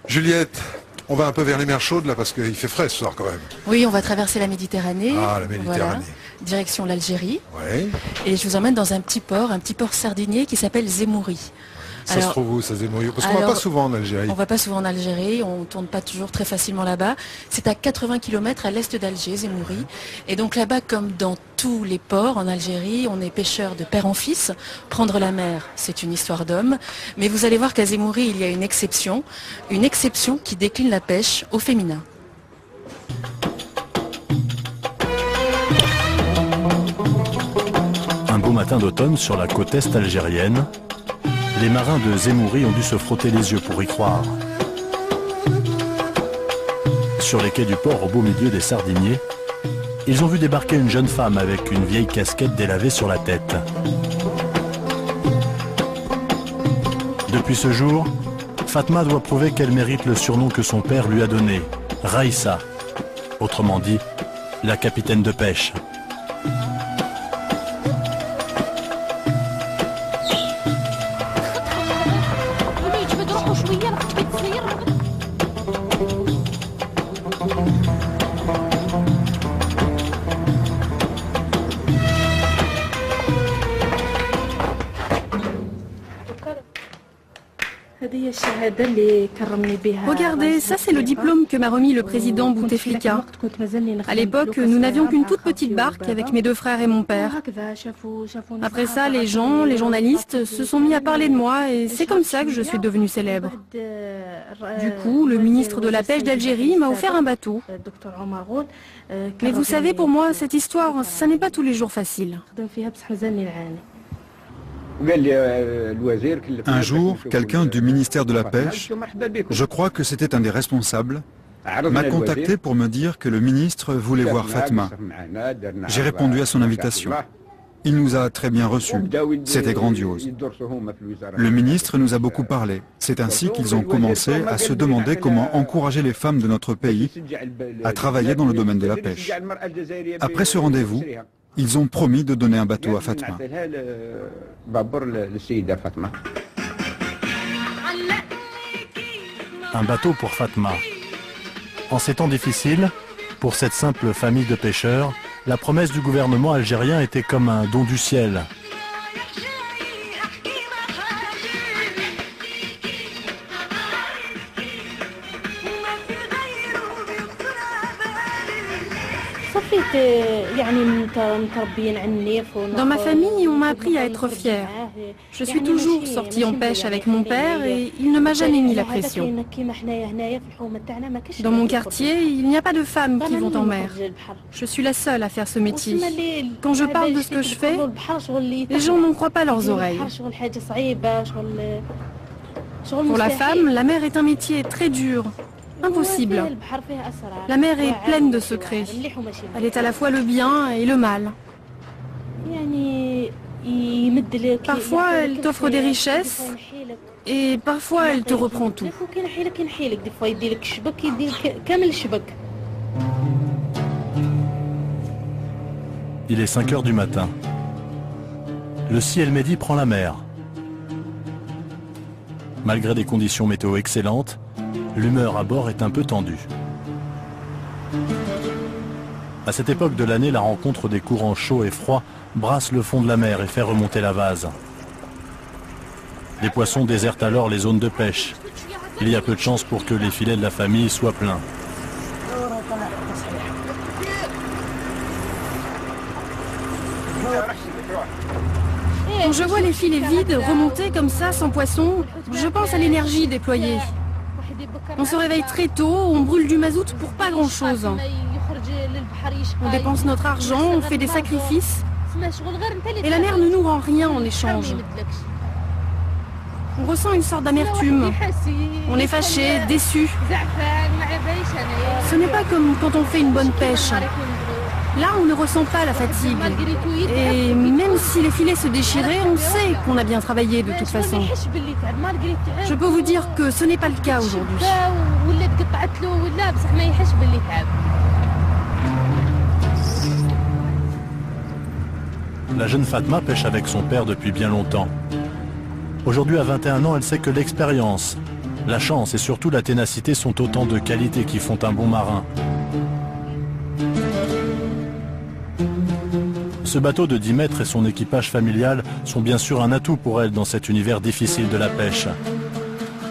Juliette, on va un peu vers les mers chaudes là parce qu'il fait frais ce soir quand même. Oui, on va traverser la Méditerranée. Ah, la Méditerranée. Voilà, direction l'Algérie. Ouais. Et je vous emmène dans un petit port sardinier qui s'appelle Zemouri. Ça se trouve où, ça Zemouri? Parce qu'on va pas souvent en Algérie. On va pas souvent en Algérie, on tourne pas toujours très facilement là-bas. C'est à 80 km à l'est d'Alger, Zemouri. Et donc là-bas, comme dans tous les ports en Algérie, on est pêcheur de père en fils. Prendre la mer, c'est une histoire d'homme. Mais vous allez voir qu'à Zemouri, il y a une exception qui décline la pêche au féminin. Un beau matin d'automne sur la côte est algérienne, les marins de Zemouri ont dû se frotter les yeux pour y croire. Sur les quais du port, au beau milieu des sardiniers, ils ont vu débarquer une jeune femme avec une vieille casquette délavée sur la tête. Depuis ce jour, Fatma doit prouver qu'elle mérite le surnom que son père lui a donné, Raïssa, autrement dit, la capitaine de pêche. Regardez, ça c'est le diplôme que m'a remis le président Bouteflika. À l'époque, nous n'avions qu'une toute petite barque avec mes deux frères et mon père. Après ça, les gens, les journalistes se sont mis à parler de moi et c'est comme ça que je suis devenue célèbre. Du coup, le ministre de la Pêche d'Algérie m'a offert un bateau. Mais vous savez, pour moi, cette histoire, ça n'est pas tous les jours facile. Un jour, quelqu'un du ministère de la Pêche, je crois que c'était un des responsables, m'a contacté pour me dire que le ministre voulait voir Fatma. J'ai répondu à son invitation. Il nous a très bien reçus. C'était grandiose. Le ministre nous a beaucoup parlé. C'est ainsi qu'ils ont commencé à se demander comment encourager les femmes de notre pays à travailler dans le domaine de la pêche. Après ce rendez-vous, ils ont promis de donner un bateau à Fatma. Un bateau pour Fatma. En ces temps difficiles, pour cette simple famille de pêcheurs, la promesse du gouvernement algérien était comme un don du ciel. Dans ma famille, on m'a appris à être fière. Je suis toujours sortie en pêche avec mon père et il ne m'a jamais mis la pression. Dans mon quartier, il n'y a pas de femmes qui vont en mer. Je suis la seule à faire ce métier. Quand je parle de ce que je fais, les gens n'en croient pas leurs oreilles. Pour la femme, la mer est un métier très dur. Impossible. La mer est pleine de secrets. Elle est à la fois le bien et le mal. Parfois, elle t'offre des richesses et parfois, elle te reprend tout. Il est 5 heures du matin. Le Si El Mehdi prend la mer. Malgré des conditions météo excellentes, l'humeur à bord est un peu tendue. À cette époque de l'année, la rencontre des courants chauds et froids brasse le fond de la mer et fait remonter la vase. Les poissons désertent alors les zones de pêche. Il y a peu de chance pour que les filets de la famille soient pleins. Quand je vois les filets vides remonter comme ça, sans poisson, je pense à l'énergie déployée. On se réveille très tôt, on brûle du mazout pour pas grand-chose. On dépense notre argent, on fait des sacrifices. Et la mer ne nous rend rien en échange. On ressent une sorte d'amertume. On est fâché, déçu. Ce n'est pas comme quand on fait une bonne pêche. Là, on ne ressent pas la fatigue. Et même si les filets se déchiraient, on sait qu'on a bien travaillé de toute façon. Je peux vous dire que ce n'est pas le cas aujourd'hui. La jeune Fatma pêche avec son père depuis bien longtemps. Aujourd'hui, à 21 ans, elle sait que l'expérience, La chance et surtout la ténacité sont autant de qualités qui font un bon marin. Ce bateau de 10 mètres et son équipage familial sont bien sûr un atout pour elle dans cet univers difficile de la pêche.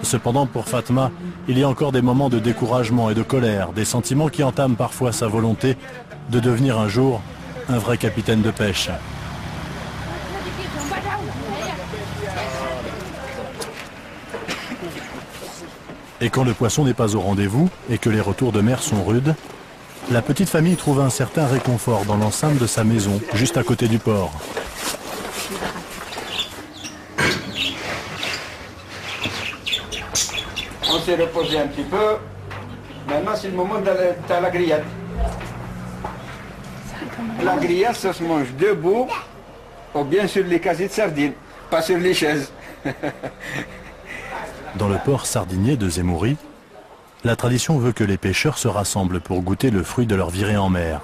Cependant, pour Fatma, il y a encore des moments de découragement et de colère, des sentiments qui entament parfois sa volonté de devenir un jour un vrai capitaine de pêche. Et quand le poisson n'est pas au rendez-vous et que les retours de mer sont rudes, la petite famille trouve un certain réconfort dans l'enceinte de sa maison, juste à côté du port. On s'est reposé un petit peu. Maintenant, c'est le moment de la grillade. La grillade, ça se mange debout, ou bien sur les casiers de sardines, pas sur les chaises. Dans le port sardinier de Zemouri, la tradition veut que les pêcheurs se rassemblent pour goûter le fruit de leur virée en mer.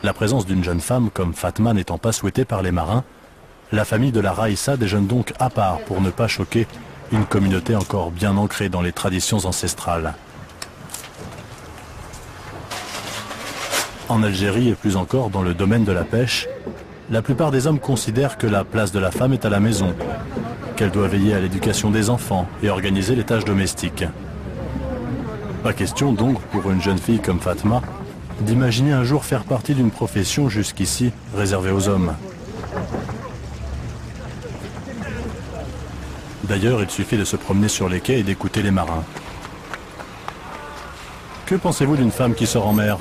La présence d'une jeune femme comme Fatma n'étant pas souhaitée par les marins, la famille de la Raïssa déjeune donc à part pour ne pas choquer une communauté encore bien ancrée dans les traditions ancestrales. En Algérie et plus encore dans le domaine de la pêche, la plupart des hommes considèrent que la place de la femme est à la maison, qu'elle doit veiller à l'éducation des enfants et organiser les tâches domestiques. Pas question donc pour une jeune fille comme Fatma d'imaginer un jour faire partie d'une profession jusqu'ici réservée aux hommes. D'ailleurs, il suffit de se promener sur les quais et d'écouter les marins. Que pensez-vous d'une femme qui sort en mer?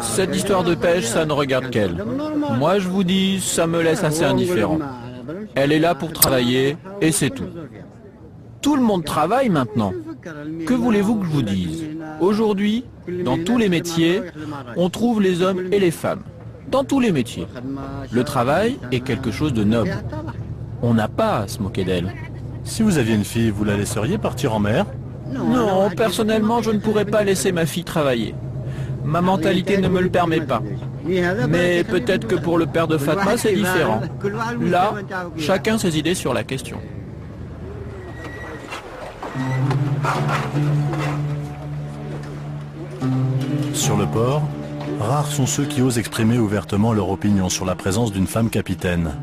Cette histoire de pêche, ça ne regarde qu'elle. Moi, je vous dis, ça me laisse assez indifférent. Elle est là pour travailler, et c'est tout. Tout le monde travaille maintenant. Que voulez-vous que je vous dise? Aujourd'hui, dans tous les métiers, on trouve les hommes et les femmes. Dans tous les métiers. Le travail est quelque chose de noble. On n'a pas à se moquer d'elle. Si vous aviez une fille, vous la laisseriez partir en mer? Non, personnellement, je ne pourrais pas laisser ma fille travailler. Ma mentalité ne me le permet pas. Mais peut-être que pour le père de Fatma, c'est différent. Là, chacun ses idées sur la question. Sur le port, rares sont ceux qui osent exprimer ouvertement leur opinion sur la présence d'une femme capitaine.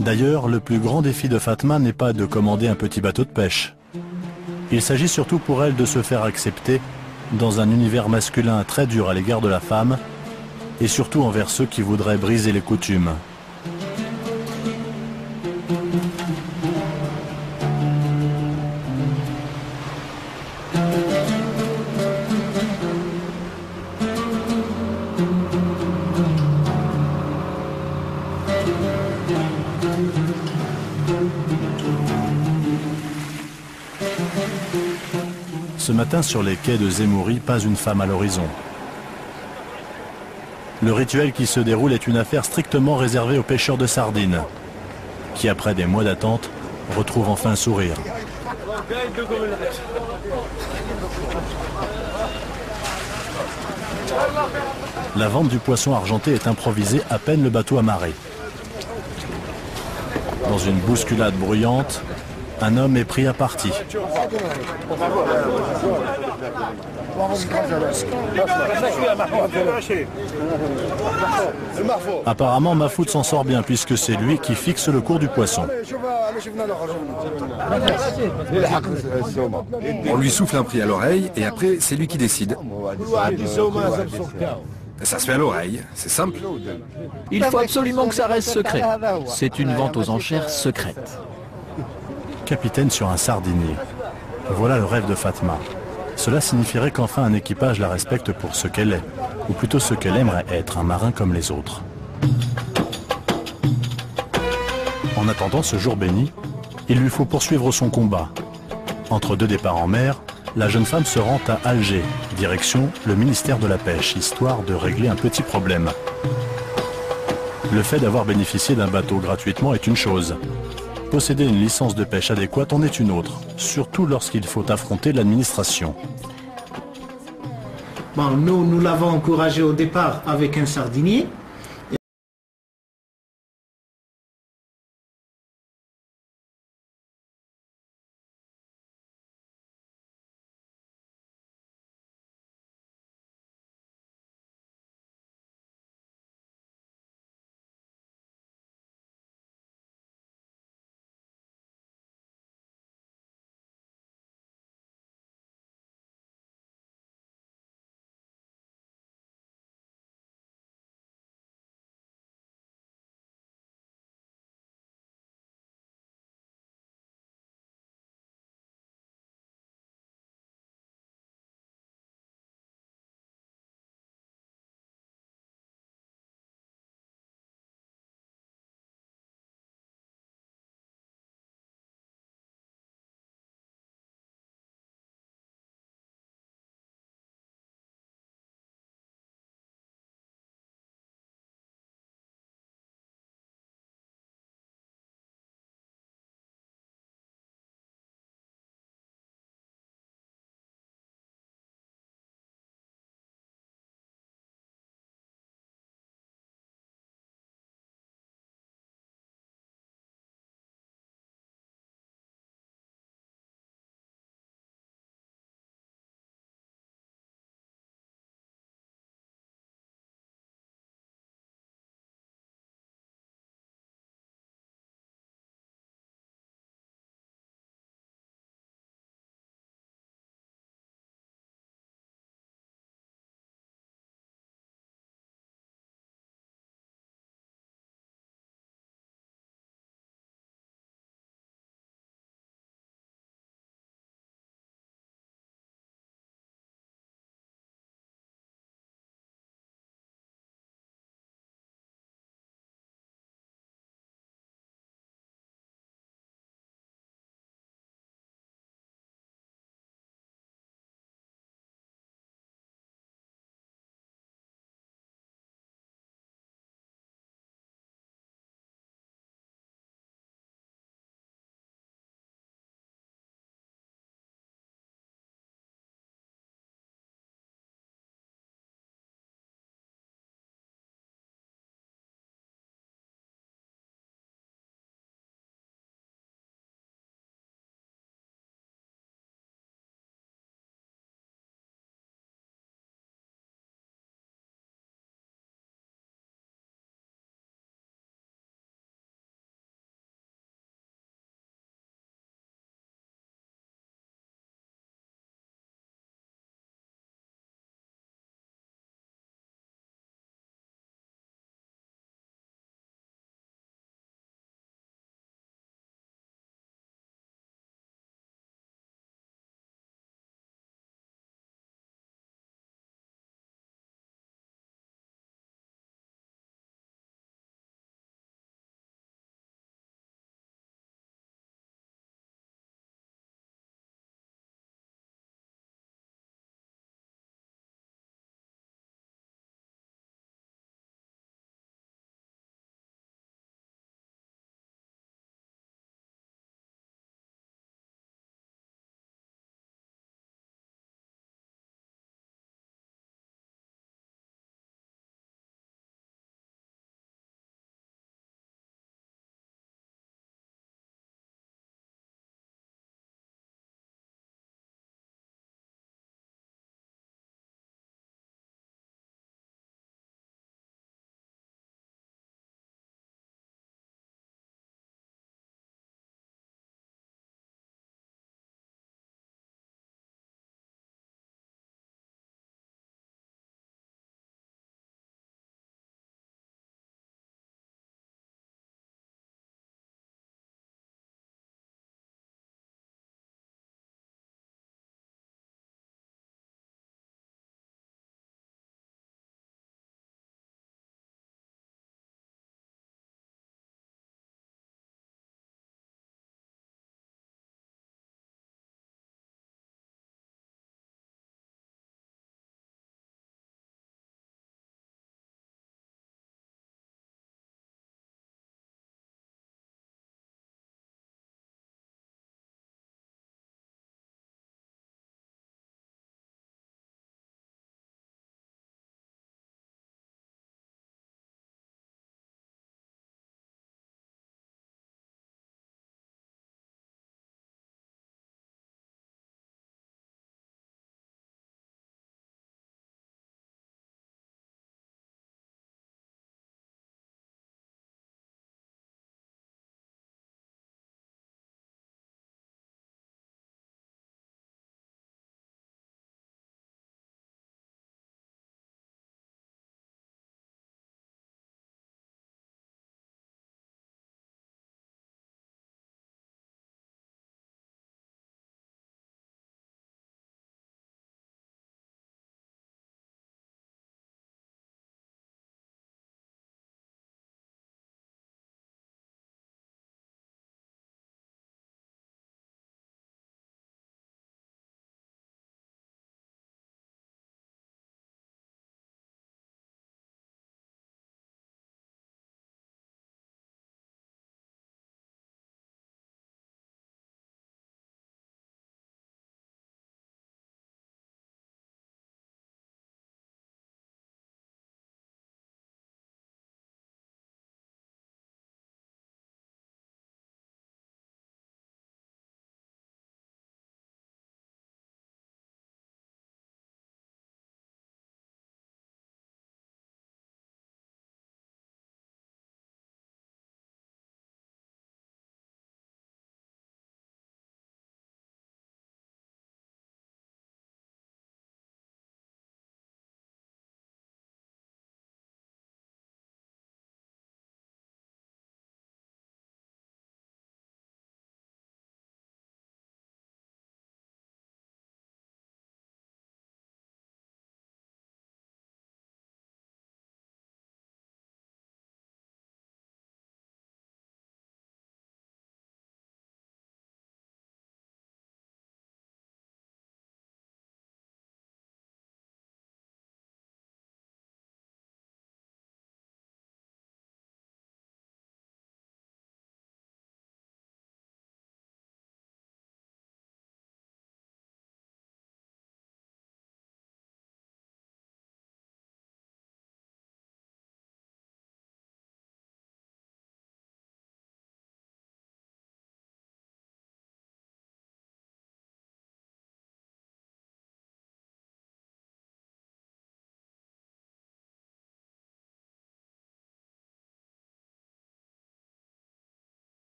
D'ailleurs, le plus grand défi de Fatma n'est pas de commander un petit bateau de pêche. Il s'agit surtout pour elle de se faire accepter dans un univers masculin très dur à l'égard de la femme et surtout envers ceux qui voudraient briser les coutumes. Ce matin, sur les quais de Zemouri, pas une femme à l'horizon. Le rituel qui se déroule est une affaire strictement réservée aux pêcheurs de sardines, qui, après des mois d'attente, retrouvent enfin un sourire. La vente du poisson argenté est improvisée à peine le bateau amarré. Dans une bousculade bruyante, un homme est pris à partie. Apparemment, Mahfoud s'en sort bien puisque c'est lui qui fixe le cours du poisson. On lui souffle un prix à l'oreille et après, c'est lui qui décide. Ça se fait à l'oreille, c'est simple. Il faut absolument que ça reste secret. C'est une vente aux enchères secrète. Capitaine sur un sardinier. Voilà le rêve de Fatma. Cela signifierait qu'enfin un équipage la respecte pour ce qu'elle est, ou plutôt ce qu'elle aimerait être, un marin comme les autres. En attendant ce jour béni, il lui faut poursuivre son combat. Entre deux départs en mer, la jeune femme se rend à Alger, direction le ministère de la Pêche, histoire de régler un petit problème. Le fait d'avoir bénéficié d'un bateau gratuitement est une chose. Posséder une licence de pêche adéquate en est une autre, surtout lorsqu'il faut affronter l'administration. Bon, nous l'avons encouragé au départ avec un sardinier.